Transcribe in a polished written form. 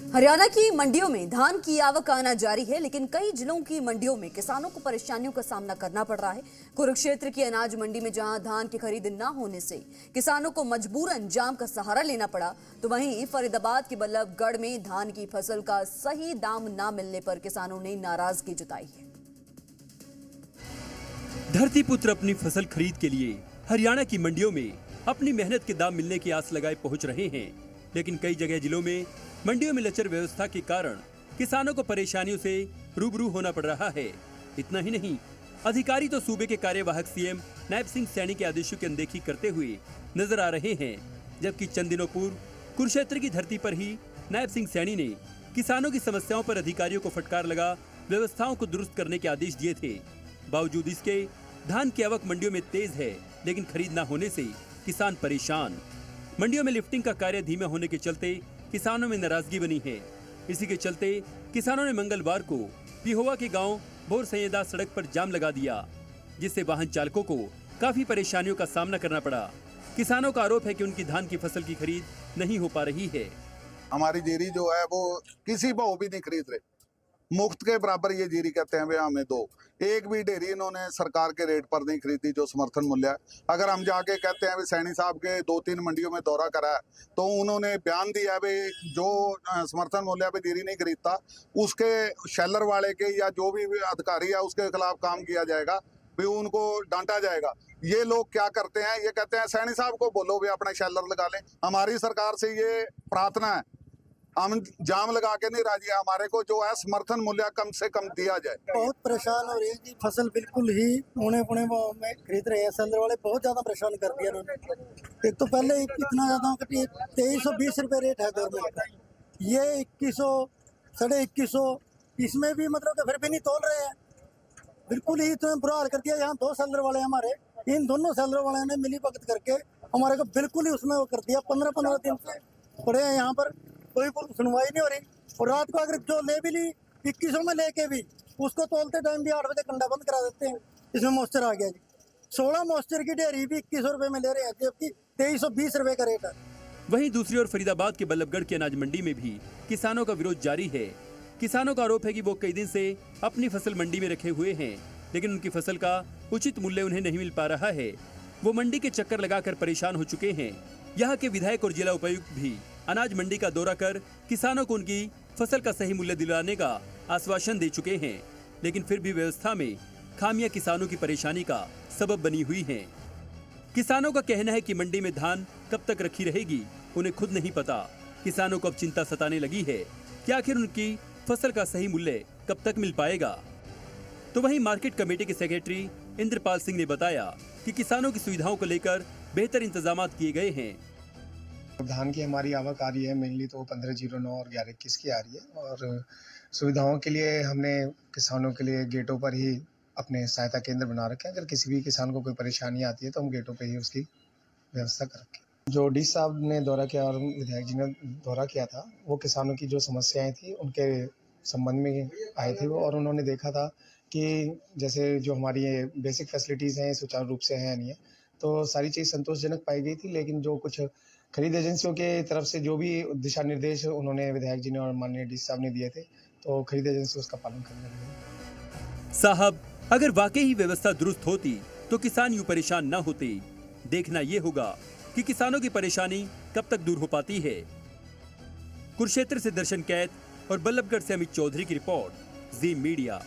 हरियाणा की मंडियों में धान की आवक आना जारी है, लेकिन कई जिलों की मंडियों में किसानों को परेशानियों का सामना करना पड़ रहा है। कुरुक्षेत्र की अनाज मंडी में जहां धान की खरीद न होने से किसानों को मजबूरन जाम का सहारा लेना पड़ा, तो वहीं फरीदाबाद के बल्लभगढ़ में धान की फसल का सही दाम न मिलने पर किसानों ने नाराजगी जताई है। धरती पुत्र अपनी फसल खरीद के लिए हरियाणा की मंडियों में अपनी मेहनत के दाम मिलने की आस लगाए पहुंच रहे हैं, लेकिन कई जगह जिलों में मंडियों में लचर व्यवस्था के कारण किसानों को परेशानियों से रूबरू होना पड़ रहा है। इतना ही नहीं, अधिकारी तो सूबे के कार्यवाहक सीएम नायब सिंह सैनी के आदेशों की अनदेखी करते हुए नजर आ रहे हैं, जबकि चंद दिनों पूर्व कुरुक्षेत्र की धरती पर ही नायब सिंह सैनी ने किसानों की समस्याओं पर अधिकारियों को फटकार लगा व्यवस्थाओं को दुरुस्त करने के आदेश दिए थे। बावजूद इसके धान की आवक मंडियों में तेज है, लेकिन खरीद न होने से किसान परेशान। मंडियों में लिफ्टिंग का कार्य धीमे होने के चलते किसानों में नाराजगी बनी है। इसी के चलते किसानों ने मंगलवार को पिहोवा के गांव बोर सैयदा सड़क पर जाम लगा दिया, जिससे वाहन चालकों को काफी परेशानियों का सामना करना पड़ा। किसानों का आरोप है कि उनकी धान की फसल की खरीद नहीं हो पा रही है। हमारी जीरी जो है वो किसी भाव भी नहीं खरीद रहे, मुफ्त के बराबर ये जीरी कहते हैं वे हमें दो। एक भी डेयरी इन्होंने सरकार के रेट पर नहीं खरीदी जो समर्थन मूल्य है। अगर हम जाके कहते हैं सैनी साहब के 2-3 मंडियों में दौरा करा है तो उन्होंने बयान दिया है जो समर्थन मूल्य पे जीरी नहीं खरीदता उसके शेलर वाले के या जो भी अधिकारी है उसके खिलाफ काम किया जाएगा, भी उनको डांटा जाएगा। ये लोग क्या करते हैं, ये कहते हैं सैनी साहब को बोलो भी अपने शेलर लगा लें। हमारी सरकार से ये प्रार्थना है, हम जाम लगा के नहीं राजी है, हमारे को जो है समर्थन मूल्य कम से कम दिया जाए। बहुत परेशान हो रही है जी, फसल बिल्कुल ही पौने भाव में खरीद रहे हैं। सेलर वाले बहुत ज्यादा परेशान कर दिया उन्होंने। एक तो पहले इतना ज्यादा 2320 रुपए रेट है गवर्नमेंट का, ये 2100 2150 इसमें भी मतलब कि फिर भी नहीं तोल रहे हैं। बिल्कुल ही इतना बुरा हाल कर दिया। यहाँ 2 सेलर वाले हमारे, इन दोनों सेलर वाले ने मिली भगत करके हमारे को बिल्कुल ही उसमें वो कर दिया। 15-15 दिन से पड़े हैं यहाँ पर, कोई सुनवाई नहीं हो रही। और रात को अगर जो ले भी ली 2100 में लेके भी उसको तोलते टाइम भी 8 बजे कंडा बंद करा देते हैं। इसमें मॉइस्चर आ गया जी, 16 मॉइस्चर की डेयरी भी 2100 रुपए में ले रहे हैं, जबकि 2320 रुपए का रेट है। वहीं दूसरी ओर फरीदाबाद के बल्लभगढ़ की अनाज मंडी में भी किसानों का विरोध जारी है। किसानों का आरोप है कि वो कई दिन से अपनी फसल मंडी में रखे हुए हैं, लेकिन उनकी फसल का उचित मूल्य उन्हें नहीं मिल पा रहा है। वो मंडी के चक्कर लगाकर परेशान हो चुके हैं। यहाँ के विधायक और जिला उपायुक्त भी अनाज मंडी का दौरा कर किसानों को उनकी फसल का सही मूल्य दिलाने का आश्वासन दे चुके हैं, लेकिन फिर भी व्यवस्था में खामियां किसानों की परेशानी का सबब बनी हुई हैं। किसानों का कहना है कि मंडी में धान कब तक रखी रहेगी उन्हें खुद नहीं पता। किसानों को अब चिंता सताने लगी है कि आखिर उनकी फसल का सही मूल्य कब तक मिल पाएगा। तो वहीं मार्केट कमेटी के सेक्रेटरी इंद्रपाल सिंह ने बताया कि किसानों की सुविधाओं को लेकर बेहतर इंतजाम किए गए हैं। धान की हमारी आवक आ रही है, मेनली तो 1509 और 1121 की आ रही है, और सुविधाओं के लिए हमने किसानों के लिए गेटों पर ही अपने सहायता केंद्र बना रखे हैं। अगर किसी भी किसान को कोई परेशानी आती है तो हम गेटों पर ही उसकी व्यवस्था कर रखें। जो डी साहब ने दौरा किया और विधायक जी ने दौरा किया था, वो किसानों की जो समस्याएं थी उनके संबंध में आए थे वो, और उन्होंने देखा था कि जैसे जो हमारी ये बेसिक फैसिलिटीज़ हैं सुचारू रूप से हैं नहीं है, तो सारी चीज़ संतोषजनक पाई गई थी। लेकिन जो कुछ खरीद एजेंसियों के तरफ से जो भी दिशा निर्देश उन्होंने विधायक जी ने और माननीय डी साहब ने दिए थे, तो खरीद एजेंसी उसका पालन करने लगी। साहब, अगर वाकई ही व्यवस्था दुरुस्त होती तो किसान यूं परेशान न होते। देखना ये होगा कि किसानों की परेशानी कब तक दूर हो पाती है। कुरुक्षेत्र से दर्शन कैद और बल्लभगढ़ से अमित चौधरी की रिपोर्ट, जी मीडिया।